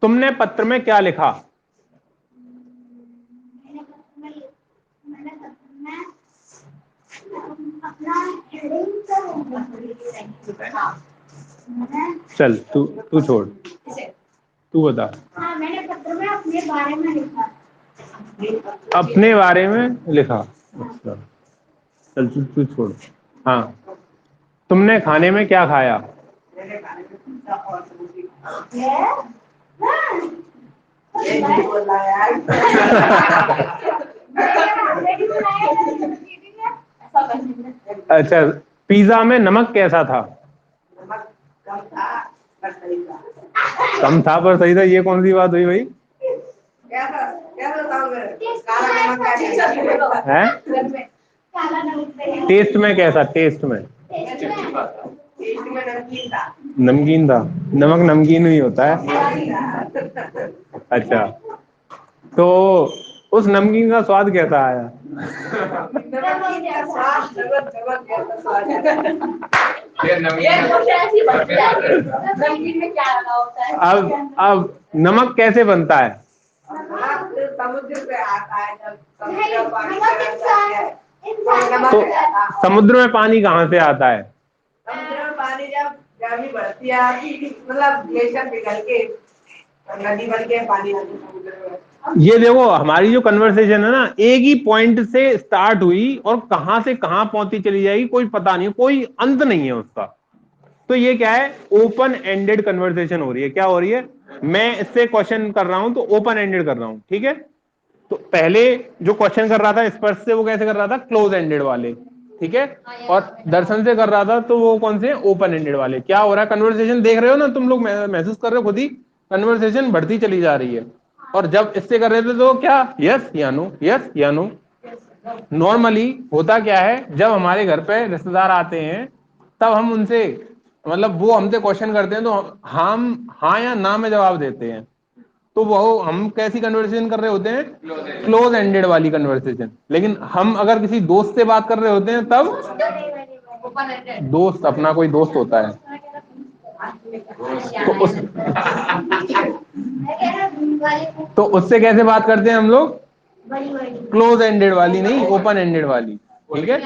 S1: तुमने पत्र में क्या लिखा? चल तू छोड़, तू बता।
S4: हाँ मैंने पत्र में अपने बारे में लिखा।
S1: अपने बारे में लिखा। अच्छा चल तू छोड़। हाँ, तुमने खाने में क्या खाया?
S3: मैंने खाने में पिज्जा और सब्जी खाई। ये नहीं बोला यार।
S1: अच्छा, पिज्जा में नमक कैसा था?
S3: नमक कम था पर सही था।
S1: कम था पर सही था, ये कौन सी बात हुई भाई?
S3: कैसा कैसा था उधर? काला नमक का टेस्ट
S1: है?
S4: काला नमक
S1: टेस्ट में कैसा? टेस्ट में
S3: टेस्ट में नमकीन था।
S1: नमकीन था। नमक नमकीन ही होता है। अच्छा, तो उस नमकीन का स्वाद कैसा आया?
S3: नमकीन का स्वाद जबरदस्त स्वाद है।
S2: ये नमकीन
S3: नमकीन में क्या लगा होता है?
S1: अब नमक कैसे बनता है?
S3: नमक समुद्र से आता है, जब समुद्र पानी से रहता है तो नमक
S1: तो
S3: रहता है।
S1: समुद्र में पानी कहाँ से आता है?
S3: समुद्र में पानी जब गर्मी बढ़ती है, मतलब ग्लेशियर पिघल के नदी बन के पानी आती है समुद्र में।
S1: ये देखो, हमारी जो कन्वर्सेशन है ना, एक ही पॉइंट से स्टार्ट हुई और कहां से कहां पहुंचती चली जाएगी कोई पता नहीं, कोई अंत नहीं है उसका। तो ये क्या है? ओपन एंडेड कन्वर्सेशन हो रही है। क्या हो रही है? मैं इससे क्वेश्चन कर रहा हूं तो ओपन एंडेड कर रहा हूं, ठीक है। तो पहले जो क्वेश्चन कर रहा था स्पर्श से, वो कैसे कर रहा था? क्लोज एंडेड वाले, ठीक है। और दर्शन से कर रहा था तो वो कौन से? ओपन एंडेड वाले। क्या हो रहा है? कन्वर्सेशन देख रहे हो ना तुम लोग, महसूस कर रहे हो खुद ही, कन्वर्सेशन बढ़ती चली जा रही है। और जब इससे कर रहे थे तो क्या? यस या नो, यस या नो। नॉर्मली होता क्या है, जब हमारे घर पे रिश्तेदार आते हैं तब हम उनसे, मतलब वो हमसे क्वेश्चन करते हैं तो हम हाँ या ना में जवाब देते हैं। तो वो हम कैसी कन्वर्सेशन कर रहे होते हैं? क्लोज एंडेड वाली कन्वर्सेशन। लेकिन हम अगर किसी दोस्त से बात कर रहे होते हैं तब, दोस्त अपना कोई दोस्त होता है तो उस तो उससे कैसे बात करते हैं हम लोग? क्लोज एंडेड वाली नहीं, ओपन एंडेड वाली, ठीक है।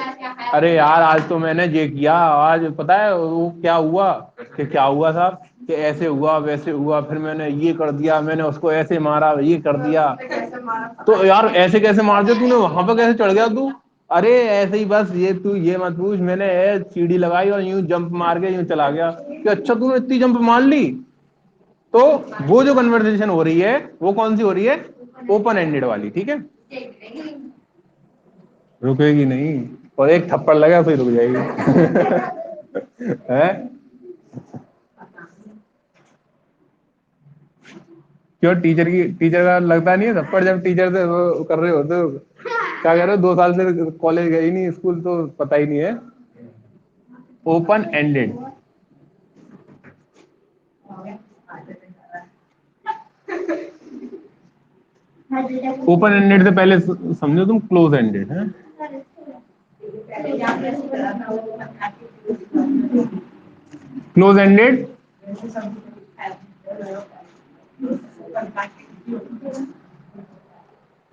S1: अरे यार आज तो मैंने ये किया, आज पता है वो क्या हुआ? कि क्या हुआ साहब? कि ऐसे हुआ वैसे हुआ, फिर मैंने ये कर दिया, मैंने उसको ऐसे मारा, ये कर दिया। तो यार ऐसे कैसे मार दिया तूने? वहां पर कैसे चढ़ गया तू? अरे ऐसे ही बस, ये तू ये मत पूछ, मैंने सीढ़ी लगाई और यूं जंप मार के यूं चला गया। कि अच्छा तूने इतनी जंप मार ली? तो वो जो कन्वर्सेशन हो रही है वो कौन सी हो रही है? ओपन एंडेड वाली, ठीक है। रुकेगी नहीं, और एक थप्पड़ लगा फिर रुक जाएगी। है? क्यों? टीचर का लगता नहीं है थप्पड़? जब टीचर से वो कर रहे हो तो क्या कह रहे हो? 2 साल से कॉलेज गई नहीं, स्कूल तो पता ही नहीं है। ओपन एंडेड, ओपन एंडेड से पहले समझो तुम क्लोज एंडेड है। क्लोज एंडेड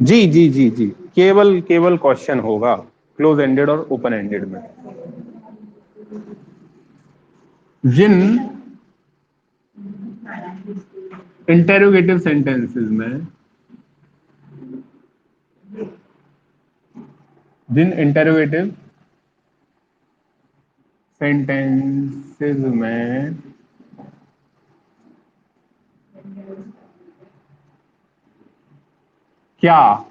S1: जी जी जी जी, केवल केवल क्वेश्चन होगा क्लोज एंडेड और ओपन एंडेड में। जिन इंटेरोगेटिव सेंटेंसेस में, जिन इंटेरोगेटिव सेंटेंसेस में क्या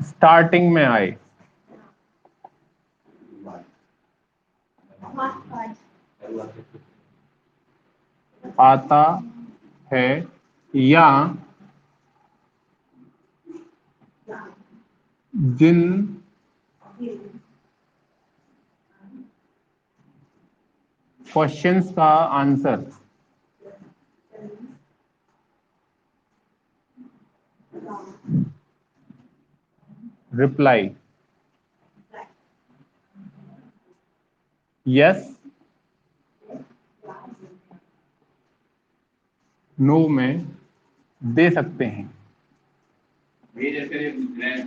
S1: स्टार्टिंग में आए, आता है, या जिन क्वेश्चंस का आंसर रिप्लाई यस नो में दे सकते हैं।
S2: ये जैसे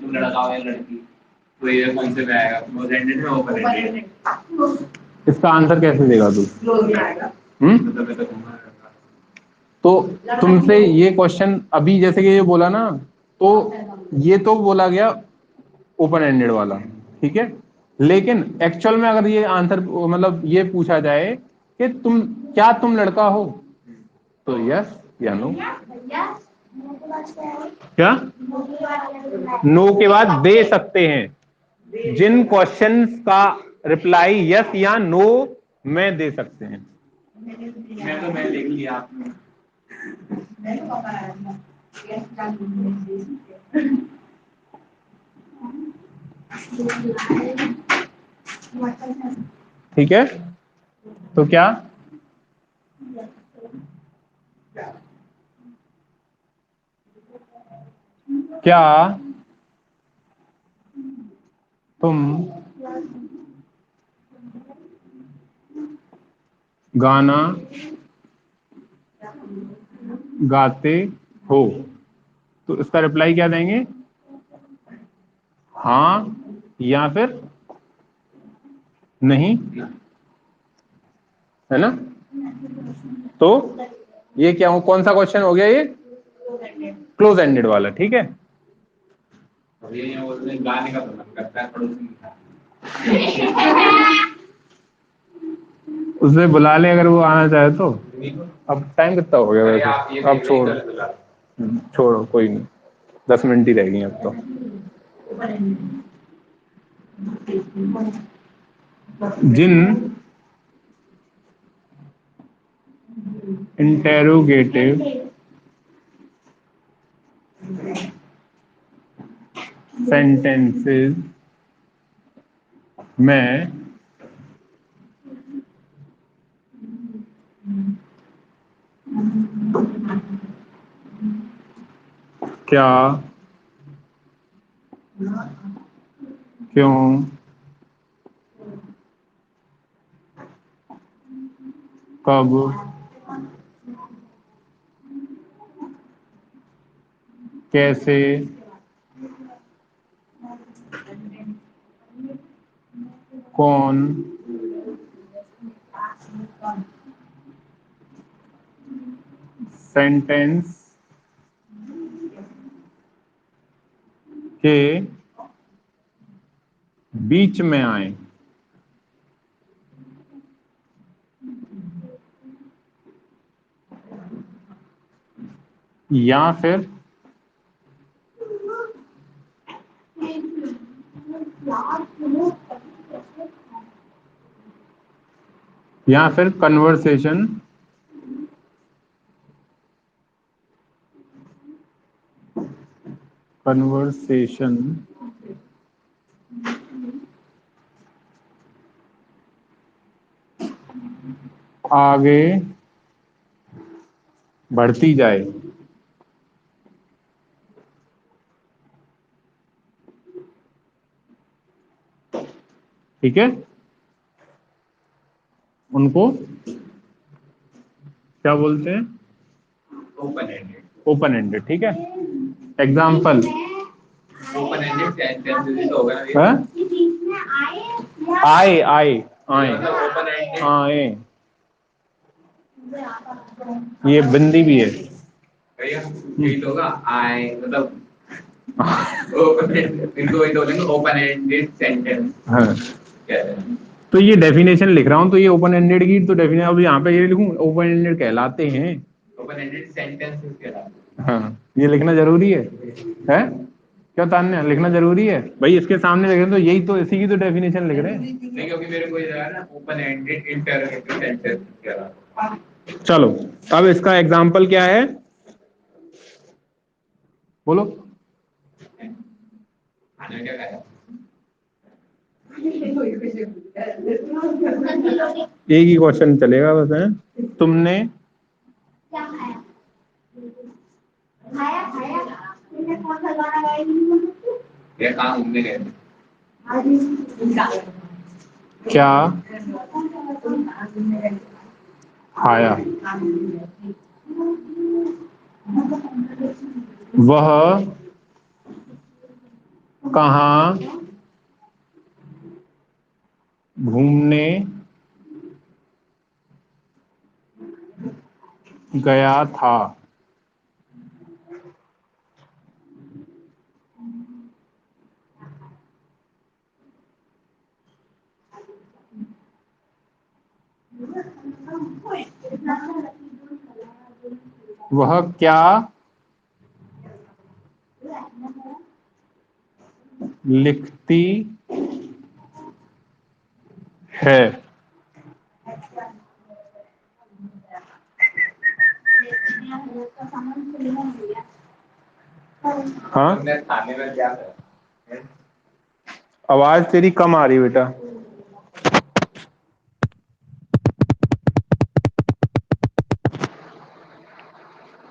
S2: तुम लड़का हो या लड़की, तो ये कौन से में आएगा? क्लोज एंडेड में ओपन एंडेड?
S1: इसका आंसर कैसे देगा तू?
S3: क्लोज में आएगा।
S1: हम्म?
S2: मतलब मैं तो घूमा रहता।
S1: तो तुमसे ये क्वेश्चन अभी जैसे कि ये बोला ना, तो ये तो बोला गया ओपन एंडेड वाला, ठीक है। लेकिन एक्चुअल में अगर ये आंसर मतलब ये पूछा जाए कि तुम लड़का हो, तो यस या नो। क्या नो के बाद दे सकते हैं, जिन क्वेश्चंस का रिप्लाई यस या नो में दे सकते हैं।
S2: मैं लिख लिया आपने।
S1: ठीक है, तो क्या क्या तुम गाना गाते हो, तो इसका रिप्लाई क्या देंगे, हाँ या फिर नहीं, है ना। तो ये क्या हो, कौन सा क्वेश्चन हो गया, ये क्लोज एंडेड वाला, ठीक है।
S2: ये बोलते हैं गाने का तो मन करता है पड़ोसी का।
S1: उसे बुला ले अगर वो आना चाहे तो। अब टाइम कितना हो गया
S2: अरे
S1: वैसे,
S2: आप ये
S1: अब छोड़ो, छोड़ो कोई नहीं, 10 मिनट ही रह गई अब तो। जिन इंटेरोगेटिव सेंटेंसेस में क्या, क्यों, कब, कैसे, कौन, सेंटेंस के बीच में आए, या फिर कन्वर्सेशन आगे बढ़ती जाए, ठीक है। उनको क्या बोलते हैं,
S2: ओपन एंडेड।
S1: ओपन एंडेड, ठीक है। एग्जाम्पल,
S2: ओपन एंडेड सेंटेंसेस तो होगा ना ये।
S1: आए आए आए
S2: मतलब ओपन एंडेड
S1: आए, ये बिंदी भी है।
S2: भैया यही तो होगा आई मतलब ओपन एंडेड इनको वही तो बोलेंगे ओपन एंडेड सेंटेंस।
S1: हाँ,
S2: कहते हैं।
S1: तो ये डेफिनेशन लिख रहा हूं, तो ये ओपन एंडेड की तो डेफिनेशन, अब यहाँ पे ये लिखूं ओपन एंडेड कहलाते हैं।
S2: ओपन एंडेड सेंटेंसेस कहलाते हैं।
S1: हाँ, ये लिखना जरूरी है? क्या तान्या लिखना जरूरी है भाई, इसके सामने लिख रहे हैं तो यही तो, इसी की तो डेफिनेशन लिख रहे हैं।
S2: नहीं क्योंकि मेरे को ये लगा ना ओपन एंडेड इंटरोगेटिव सेंटेंस कहलाता है।
S1: चलो, अब इसका एग्जाम्पल क्या है, बोलो।
S2: खाने में क्या खाया?
S1: एक ही क्वेश्चन चलेगा बस, है तुमने
S4: क्या खाया? खाया खाया तुमने कौन सा गाना गाया?
S2: ये कहाँ घूमने गए थे?
S1: क्या खाया, वह कहाँ घूमने गया था। वह क्या लिखती है? हाँ,
S2: तुमने खाने में क्या खाया?
S1: आवाज तेरी कम आ रही बेटा।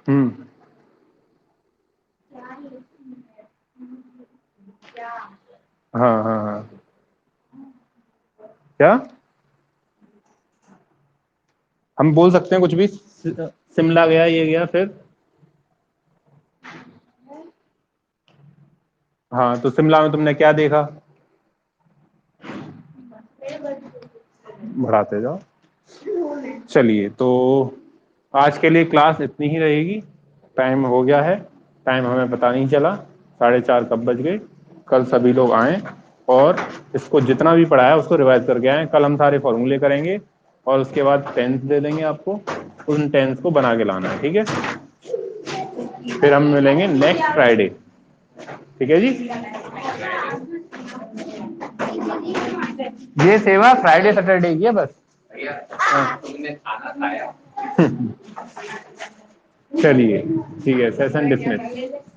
S1: हम्म। हाँ हाँ हाँ। क्या? हम बोल सकते हैं कुछ भी। शिमला गया, ये गया, फिर? हाँ, तो शिमला में तुमने क्या देखा? बढ़ाते जाओ। चलिए, तो आज के लिए क्लास इतनी ही रहेगी। टाइम हो गया है, टाइम हमें पता नहीं चला, 4:30 कब बज गए। कल सभी लोग आएं और इसको जितना भी पढ़ा है उसको रिवाइज करके आएं। कल हम सारे फॉर्मूले करेंगे और उसके बाद टेंस दे देंगे आपको, उन टेंस को बना के लाना है, ठीक है? फिर हम मिलेंगे नेक्स्ट फ्राइडे, ठीक है जी? ये सेवा फ्राइडे सैटरडे की है बस।
S2: भैया तुमने खाना खाया?
S1: चलिए, ठीक है, सेशन डिसमिस।